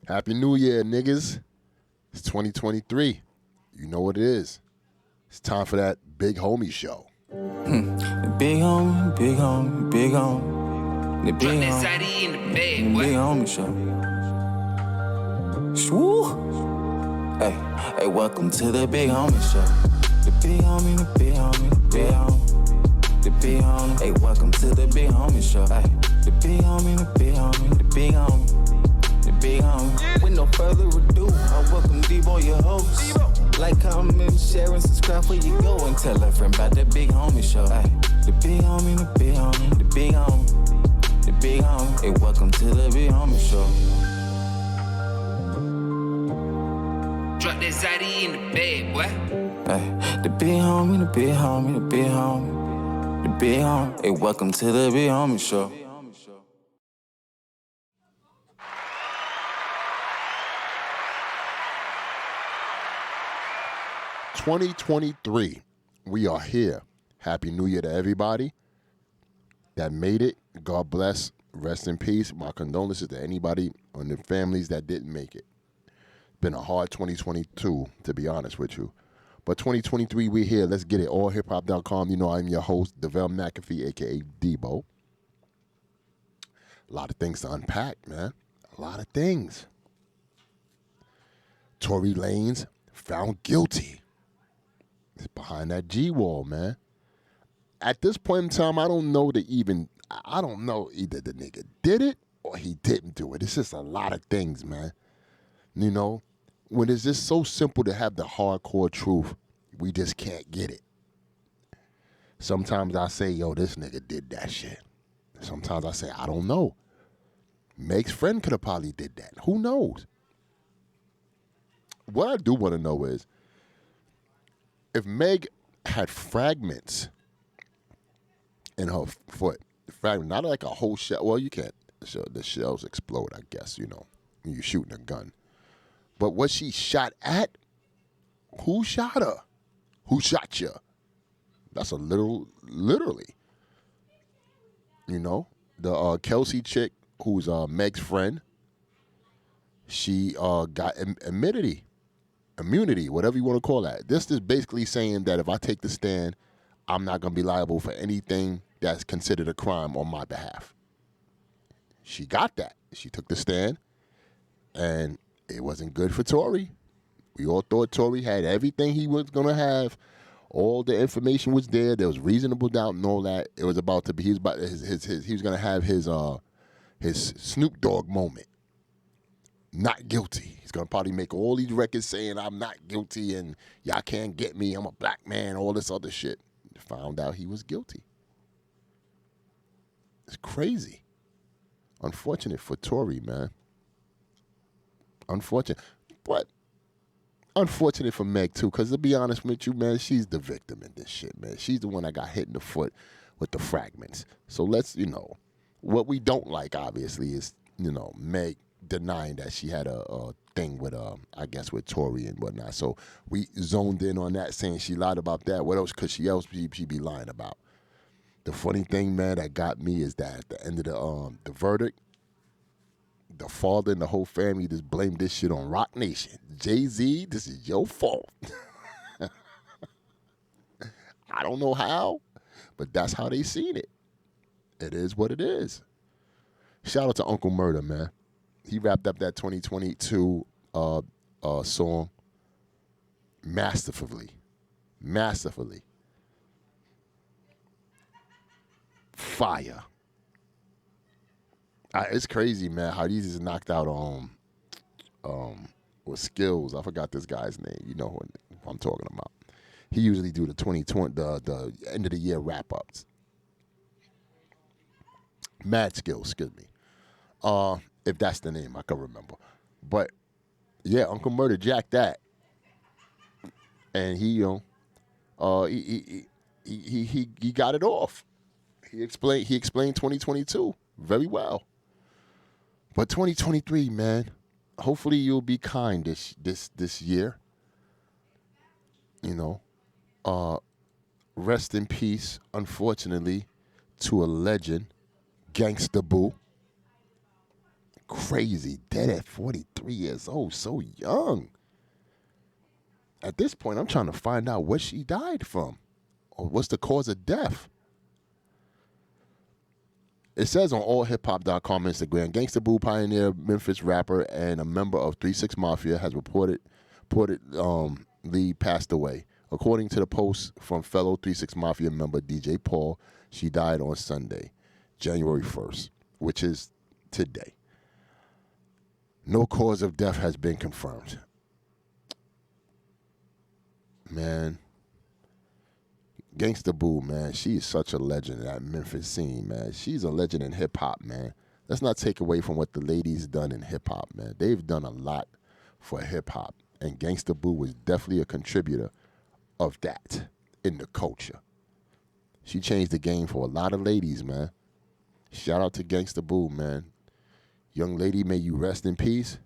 Happy New Year, niggas. It's 2023. You know what it is. It's time for that big homie show. Big homie, big homie, big homie. The big homie, in the bed, the big homie show. Shwoo! Hey, welcome to the big homie show. The big homie, the big homie, the big homie. The big homie, hey, welcome to the big homie show. Hey, the big homie, the big homie, the big homie. The big homie. With no further ado, I welcome D-Boy, your host. Like, comment, share, and subscribe where you go. And tell a friend about the big homie show. Ay, the big homie, the big homie, the big homie. The big homie. Hey, welcome to the big homie show. Drop that Zaddy in the bed, boy. Ay, the big homie, the big homie, the big homie. The big homie. Hey, welcome to the big homie show. 2023. We are here. Happy New Year to everybody that made it. God bless. Rest in peace. My condolences to anybody on the families that didn't make it. Been a hard 2022, to be honest with you. But 2023, we're here. Let's get it. AllHipHop.com. You know I'm your host, DeVell McAfee, a.k.a. Debo. A lot of things to unpack, man. A lot of things. Tory Lanez found guilty. It's behind that G-wall, man. At this point in time, I don't know either the nigga did it or he didn't do it. It's just a lot of things, man. You know, when it's just so simple to have the hardcore truth, we just can't get it. Sometimes I say, yo, this nigga did that shit. Sometimes I say, I don't know. Meg's friend could have probably did that. Who knows? What I do want to know is, if Meg had fragments in her foot, not like a whole shell. Well, you can't. The shells explode, I guess, you know, when you're shooting a gun. But was she shot at? Who shot her? Who shot you? That's a literally. You know, the Kelsey chick, who's Meg's friend, she got immunity, whatever you want to call that. This is basically saying that if I take the stand, I'm not going to be liable for anything that's considered a crime on my behalf. She got that. She took the stand, and it wasn't good for Tory. We all thought Tory had everything he was going to have. All the information was there. There was reasonable doubt and all that. It was about to be, he was going to have his Snoop Dogg moment. Not guilty. He's going to probably make all these records saying I'm not guilty and y'all can't get me, I'm a black man, all this other shit. Found out he was guilty. It's crazy. Unfortunate for Tory, man. Unfortunate. But unfortunate for Meg, too, because to be honest with you, man, she's the victim in this shit, man. She's the one that got hit in the foot with the fragments. So let's, what we don't like, obviously, is, Meg denying that she had a thing with, I guess, with Tory and whatnot. So we zoned in on that, saying she lied about that. What else could she be lying about? The funny thing, man, that got me is that at the end of the verdict, the father and the whole family just blamed this shit on Roc Nation. Jay-Z, this is your fault. I don't know how, but that's how they seen it. It is what it is. Shout out to Uncle Murder, man. He wrapped up that 2022 song masterfully. Fire. It's crazy, man, how these is knocked out with Skills. I forgot this guy's name. You know who I'm talking about. He usually do the 2020 the end of the year wrap ups. Mad Skills, excuse me. If that's the name, I can remember. But yeah, Uncle Murder jacked that, and he got it off. He explained 2022 very well. But 2023, man, hopefully you'll be kind this year. Rest in peace, unfortunately, to a legend, Gangsta Boo. Crazy. Dead at 43 years old. So young. At this point, I'm trying to find out what she died from or what's the cause of death. It says on allhiphop.com Instagram, Gangsta Boo pioneer, Memphis rapper, and a member of 3 6 Mafia has reportedly passed away. According to the post from fellow 3 6 Mafia member DJ Paul, she died on Sunday, January 1st, which is today. No cause of death has been confirmed. Man, Gangsta Boo, man, she is such a legend in that Memphis scene, man. She's a legend in hip-hop, man. Let's not take away from what the ladies done in hip-hop, man. They've done a lot for hip-hop, and Gangsta Boo was definitely a contributor of that in the culture. She changed the game for a lot of ladies, man. Shout out to Gangsta Boo, man. Young lady, may you rest in peace.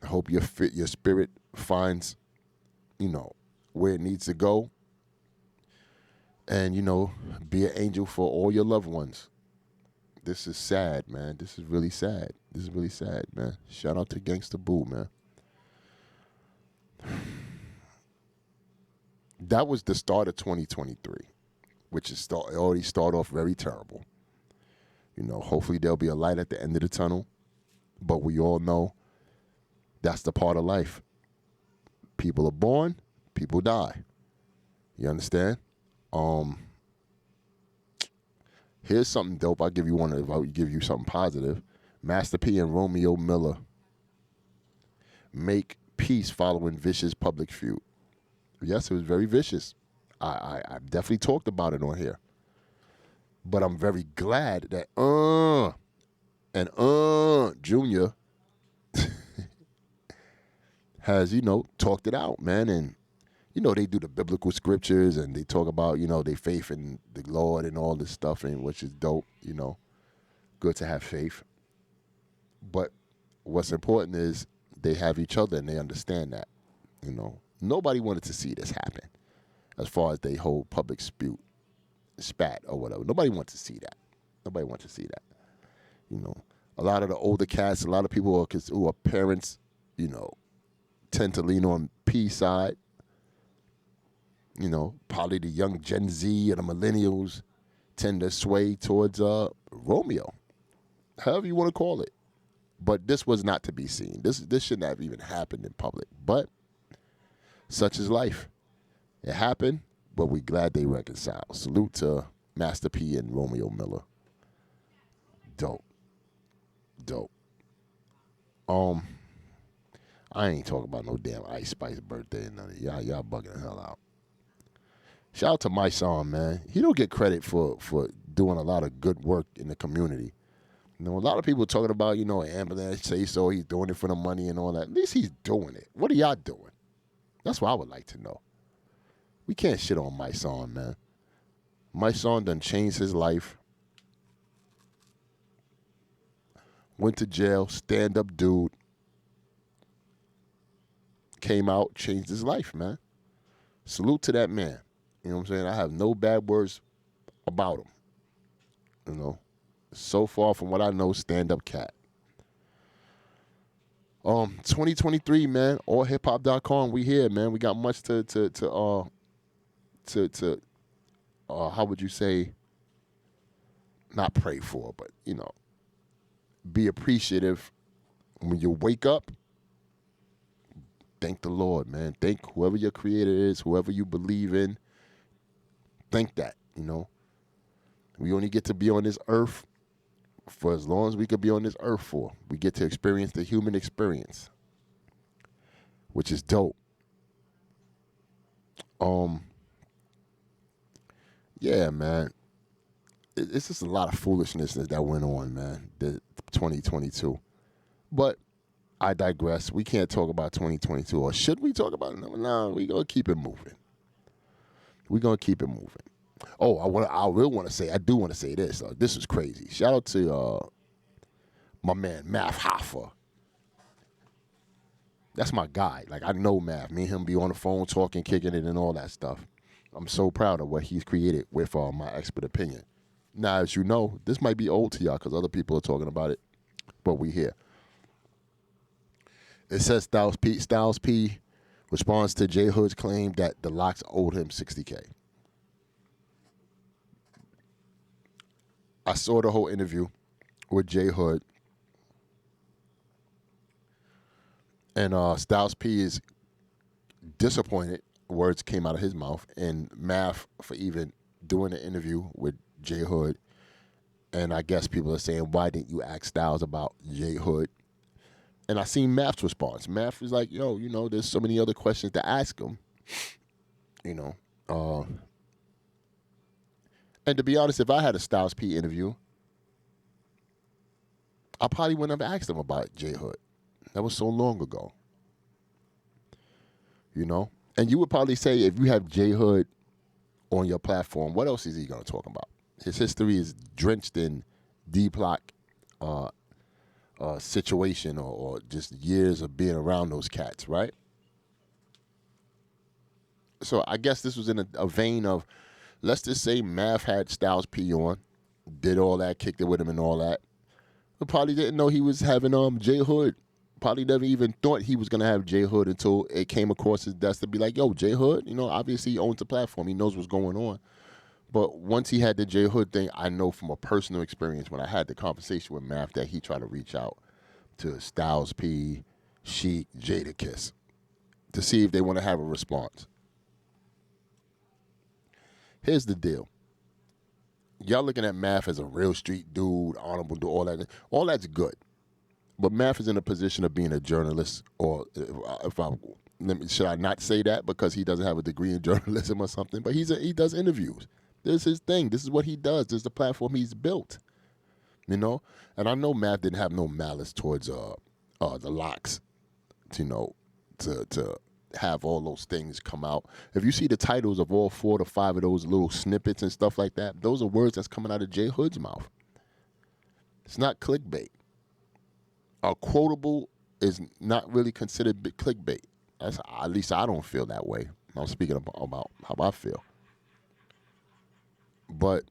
I hope your spirit finds, where it needs to go. And, be an angel for all your loved ones. This is sad, man. This is really sad. This is really sad, man. Shout out to Gangsta Boo, man. That was the start of 2023, which is already start off very terrible. Hopefully there'll be a light at the end of the tunnel. But we all know that's the part of life. People are born, people die. You understand? Here's something dope. I'll give you something positive. Master P and Romeo Miller make peace following vicious public feud. Yes, it was very vicious. I definitely talked about it on here. But I'm very glad that Junior has, talked it out, man. And, they do the biblical scriptures and they talk about, their faith in the Lord and all this stuff, and which is dope, good to have faith. But what's important is they have each other and they understand that, Nobody wanted to see this happen as far as they whole public spat or whatever. Nobody wants to see that. A lot of the older cats, a lot of people who are parents, tend to lean on P side. Probably the young Gen Z and the millennials tend to sway towards Romeo, however you want to call it. But this was not to be seen. This shouldn't have even happened in public. But such is life. It happened, but we're glad they reconciled. Salute to Master P and Romeo Miller. Dope. I ain't talking about no damn Ice Spice birthday and none of y'all bugging the hell out. Shout out to my son, man. He don't get credit for doing a lot of good work in the community. A lot of people talking about, ambulance say so, he's doing it for the money and all that. At least he's doing it. What are y'all doing? That's what I would like to know. We can't shit on my son, man. My son done changed his life. Went to jail, stand-up dude. Came out, changed his life, man. Salute to that man. You know what I'm saying? I have no bad words about him. So far from what I know, stand-up cat. 2023, man. Allhiphop.com. We here, man. We got much to how would you say? Not pray for, but be appreciative when you wake up. Thank the Lord, man. Thank whoever your creator is, whoever you believe in. Thank that, We only get to be on this earth for as long as we could be on this earth for. We get to experience the human experience, which is dope. Yeah, man. It's just a lot of foolishness that went on, man, the 2022. But I digress. We can't talk about 2022, or should we talk about it? No, we're going to keep it moving. Oh, I do want to say this. This is crazy. Shout out to my man, Math Hoffa. That's my guy. Like, I know Math. Me and him be on the phone talking, kicking it, and all that stuff. I'm so proud of what he's created with My Expert Opinion. Now, as you know, this might be old to y'all because other people are talking about it. but we here. It says Styles P responds to J Hood's claim that the Locks owed him $60K. I saw the whole interview with J Hood, and Styles P is disappointed. Words came out of his mouth, and Math for even doing the interview with J Hood. And I guess people are saying, why didn't you ask Styles about J Hood? And I seen Math's response. Math was like, yo, there's so many other questions to ask him. And to be honest, if I had a Styles P interview, I probably wouldn't have asked him about J Hood. That was so long ago. And you would probably say, if you have J Hood on your platform, what else is he going to talk about? His history is drenched in D-Block situation or just years of being around those cats, right? So I guess this was in a vein of, let's just say Math had Styles P on, did all that, kicked it with him and all that. But probably didn't know he was having J Hood. Probably never even thought he was going to have J Hood until it came across his desk to be like, yo, J Hood, obviously he owns the platform. He knows what's going on. But once he had the J Hood thing, I know from a personal experience when I had the conversation with Math that he tried to reach out to Styles P, Sheek, Jadakiss to see if they want to have a response. Here's the deal. Y'all looking at Math as a real street dude, honorable dude, all that. All that's good. But Math is in a position of being a journalist, or should I not say that because he doesn't have a degree in journalism or something? But he does interviews. This is his thing. This is what he does. This is the platform he's built. And I know Math didn't have no malice towards the Locks, to have all those things come out. If you see the titles of all 4 to 5 of those little snippets and stuff like that, those are words that's coming out of J Hood's mouth. It's not clickbait. A quotable is not really considered clickbait. At least I don't feel that way. I'm speaking about how I feel. But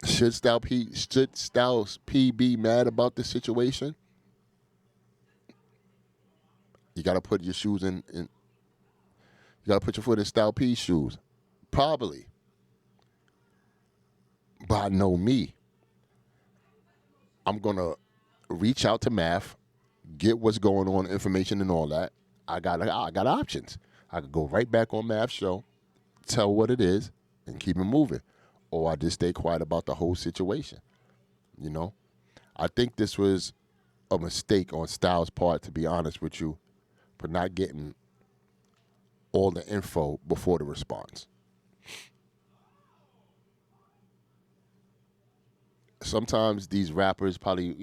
should Styles P be mad about this situation? You got to put your shoes in. You got to put your foot in Styles P's shoes. Probably. But I know me. I'm going to reach out to Math, get what's going on, information and all that. I got options. I could go right back on Math's show, tell what it is, and keep it moving. Or I just stay quiet about the whole situation. I think this was a mistake on Styles' part, to be honest with you, for not getting all the info before the response. Sometimes these rappers probably,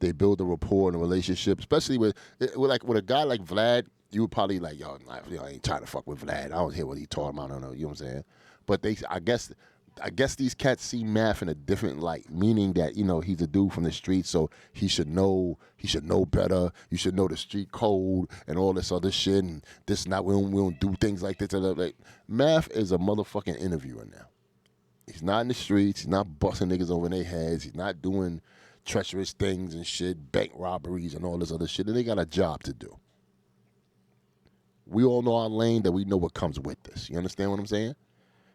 they build a rapport and a relationship, especially with a guy like Vlad. You would probably like, yo, I ain't trying to fuck with Vlad. I don't hear what he talking about. I don't know. You know what I'm saying? But I guess these cats see Math in a different light, meaning that he's a dude from the street, so he should know better. You should know the street code and all this other shit. And this not we don't do things like this. Like, Math is a motherfucking interviewer now. He's not in the streets. He's not busting niggas over their heads. He's not doing treacherous things and shit, bank robberies and all this other shit. And they got a job to do. We all know our lane, that we know what comes with this. You understand what I'm saying?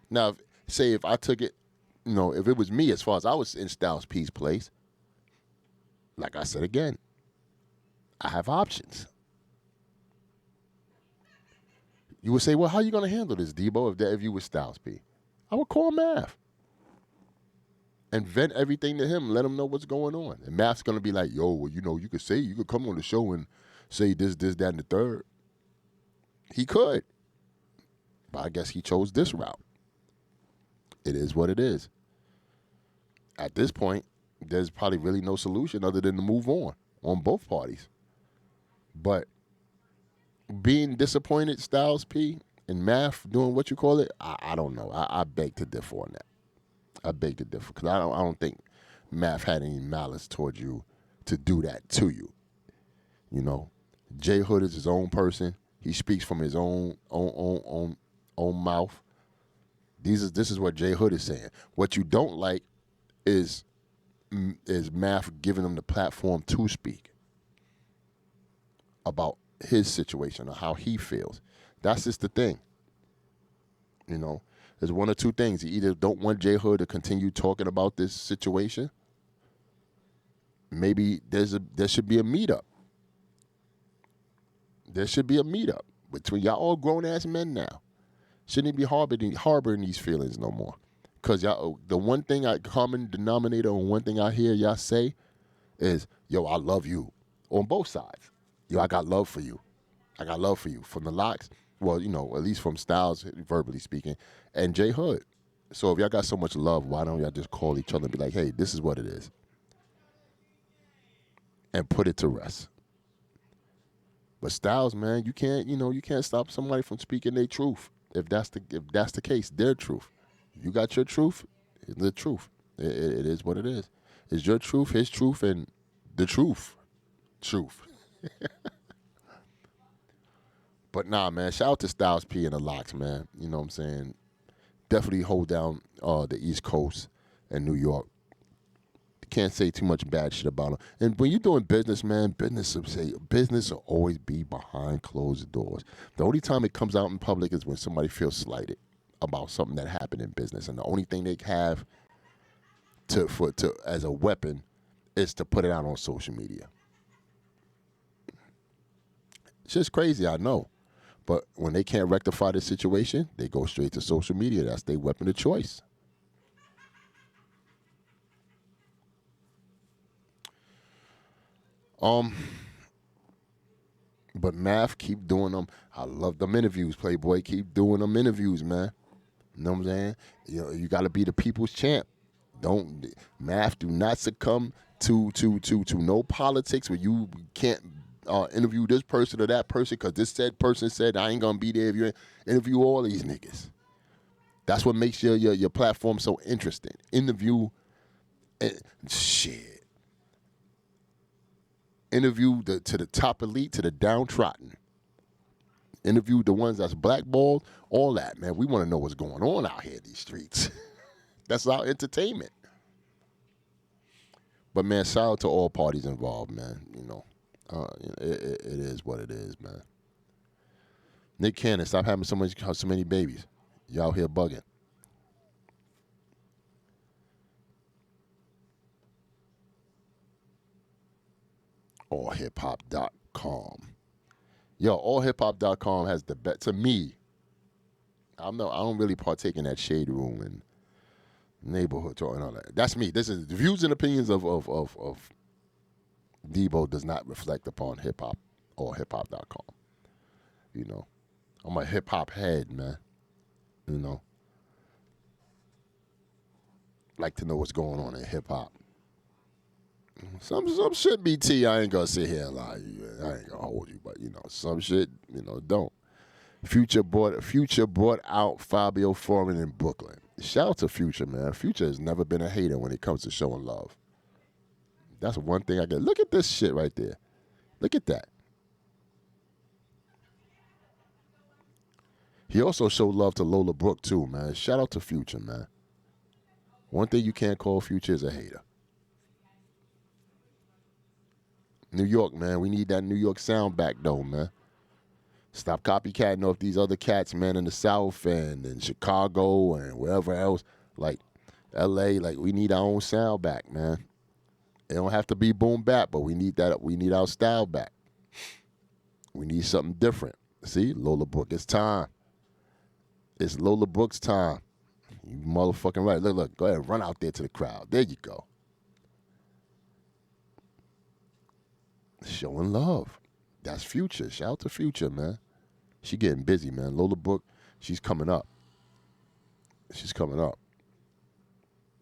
Now, if I took it, if it was me, as far as I was in Styles P's place, like I said again, I have options. You would say, well, how are you going to handle this, Debo, if you were Styles P? I would call Math and vent everything to him, let him know what's going on. And Math's going to be like, yo, well, you could come on the show and say this, that, and the third. He could. But I guess he chose this route. It is what it is. At this point, there's probably really no solution other than to move on both parties. But being disappointed, Styles P, and Math doing what you call it, I don't know. I beg to differ on that. I beg to differ because I don't think Math had any malice towards you to do that to you. J Hood is his own person. He speaks from his own mouth. This is what J Hood is saying. What you don't like is is Math giving him the platform to speak about his situation or how he feels. That's just the thing. You know, there's one or two things. You either don't want J Hood to continue talking about this situation. Maybe there should be a meetup. There should be a meetup between y'all all grown ass men now. Shouldn't be harboring these feelings no more. Cause y'all, the one thing common denominator and one thing I hear y'all say is, "Yo, I love you," on both sides. Yo, I got love for you. I got love for you. From the Locks, well, you know, at least from Styles, verbally speaking, and J Hood. So if y'all got so much love, why don't y'all just call each other and be like, "Hey, this is what it is," and put it to rest. But Styles, man, you can't stop somebody from speaking their truth. If that's the case, their truth. You got your truth, it's the truth. It is what it is. It's your truth, his truth, and the truth. Truth. But nah, man, shout out to Styles P and the Locks, man. You know what I'm saying? Definitely hold down the East Coast and New York. Can't say too much bad shit about them. And when you're doing business, man, business will always be behind closed doors. The only time it comes out in public is when somebody feels slighted about something that happened in business, and the only thing they have to as a weapon is to put it out on social media. It's just crazy, I know. But when they can't rectify the situation, they go straight to social media. That's their weapon of choice. But Math, keep doing them. I love them interviews, Playboy. Keep doing them interviews, man. You know what I'm saying? You got to be the people's champ. Math, do not succumb to no politics where you can't interview this person or that person because this said person said I ain't gonna be there if you interview all these niggas. That's what makes your platform so interesting. Interview, shit. Interview to the top elite, to the downtrodden. Interview the ones that's blackballed, all that, man. We want to know what's going on out here in these streets. That's our entertainment. But, man, shout out to all parties involved, man. It is what it is, man. Nick Cannon, stop having so many babies. You out here bugging. allhiphop.com. Yo, allhiphop.com has the best. To me, I don't really partake in that shade room and neighborhood talk and all that. That's me. This is the views and opinions of Debo does not reflect upon hip hop or hiphop.com. You know, I'm a hip hop head, man. You know, like to know what's going on in hip hop. Some shit, BT, I ain't gonna sit here and lie to you. I ain't gonna hold you, but some shit, don't. Future brought out Fabio Foreign in Brooklyn. Shout out to Future, man. Future has never been a hater when it comes to showing love. That's one thing I get. Look at this shit right there. Look at that. He also showed love to Lola Brooke too, man. Shout out to Future, man. One thing you can't call Future is a hater. New York, man. We need that New York sound back, though, man. Stop copycatting off these other cats, man, in the South and in Chicago and wherever else, like L.A. Like, we need our own sound back, man. It don't have to be boom bap, but we need that. We need our style back. We need something different. See, Lola Brooke, it's time. It's Lola Brooke's time. You motherfucking right. Look, go ahead and run out there to the crowd. There you go. Showing love. That's Future. Shout out to Future, man. She getting busy, man. Lola Brooke, she's coming up. She's coming up.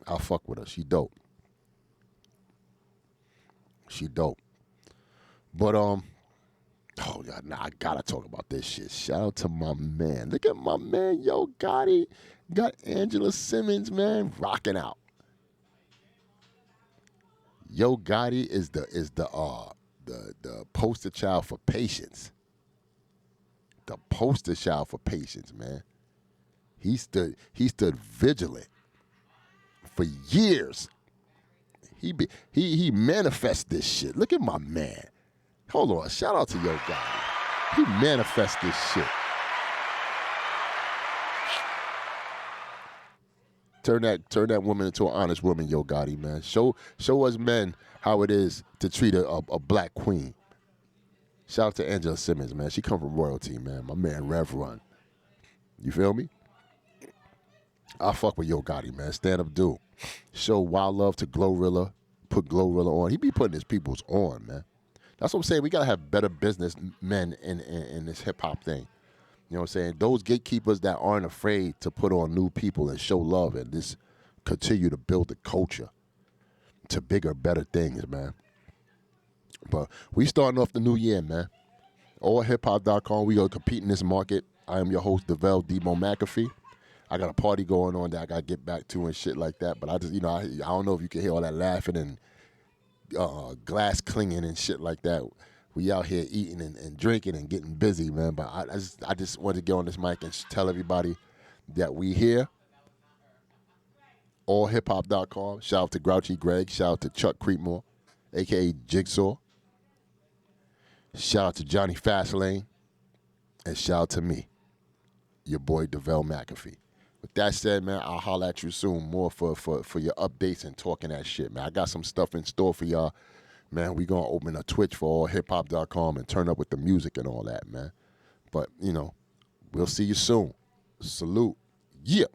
I'll fuck with her. She dope. She dope. But oh God, I gotta talk about this shit. Shout out to my man. Look at my man, Yo Gotti. Got Angela Simmons, man, rocking out. Yo Gotti is the poster child for patience. The poster child for patience, man. He stood vigilant for years. He manifests this shit. Look at my man. Hold on. Shout out to Yo Gotti. He manifests this shit. Turn that woman into an honest woman, Yo Gotti, man. Show us men how it is to treat a black queen. Shout out to Angela Simmons, man. She come from royalty, man. My man Rev Run. You feel me? I fuck with Yo Gotti, man. Stand up dude. Show wild love to Glorilla. Put Glorilla on. He be putting his peoples on, man. That's what I'm saying. We gotta have better business men in this hip hop thing. You know what I'm saying? Those gatekeepers that aren't afraid to put on new people and show love and just continue to build the culture to bigger, better things, man. But we starting off the new year, man. AllHipHop.com. We gonna compete in this market. I am your host, DeVell Debo McAfee. I got a party going on that I gotta get back to and shit like that. But I just, I don't know if you can hear all that laughing and glass clinging and shit like that. We out here eating and drinking and getting busy, man. But I just wanted to get on this mic and tell everybody that we here. AllHipHop.com. Shout out to Grouchy Greg. Shout out to Chuck Creekmore, a.k.a. Jigsaw. Shout out to Johnny Fastlane. And shout out to me, your boy DeVell McAfee. With that said, man, I'll holler at you soon more for your updates and talking that shit, man. I got some stuff in store for y'all. Man, we gonna open a Twitch for allhiphop.com and turn up with the music and all that, man. But, we'll see you soon. Salute. Yeah.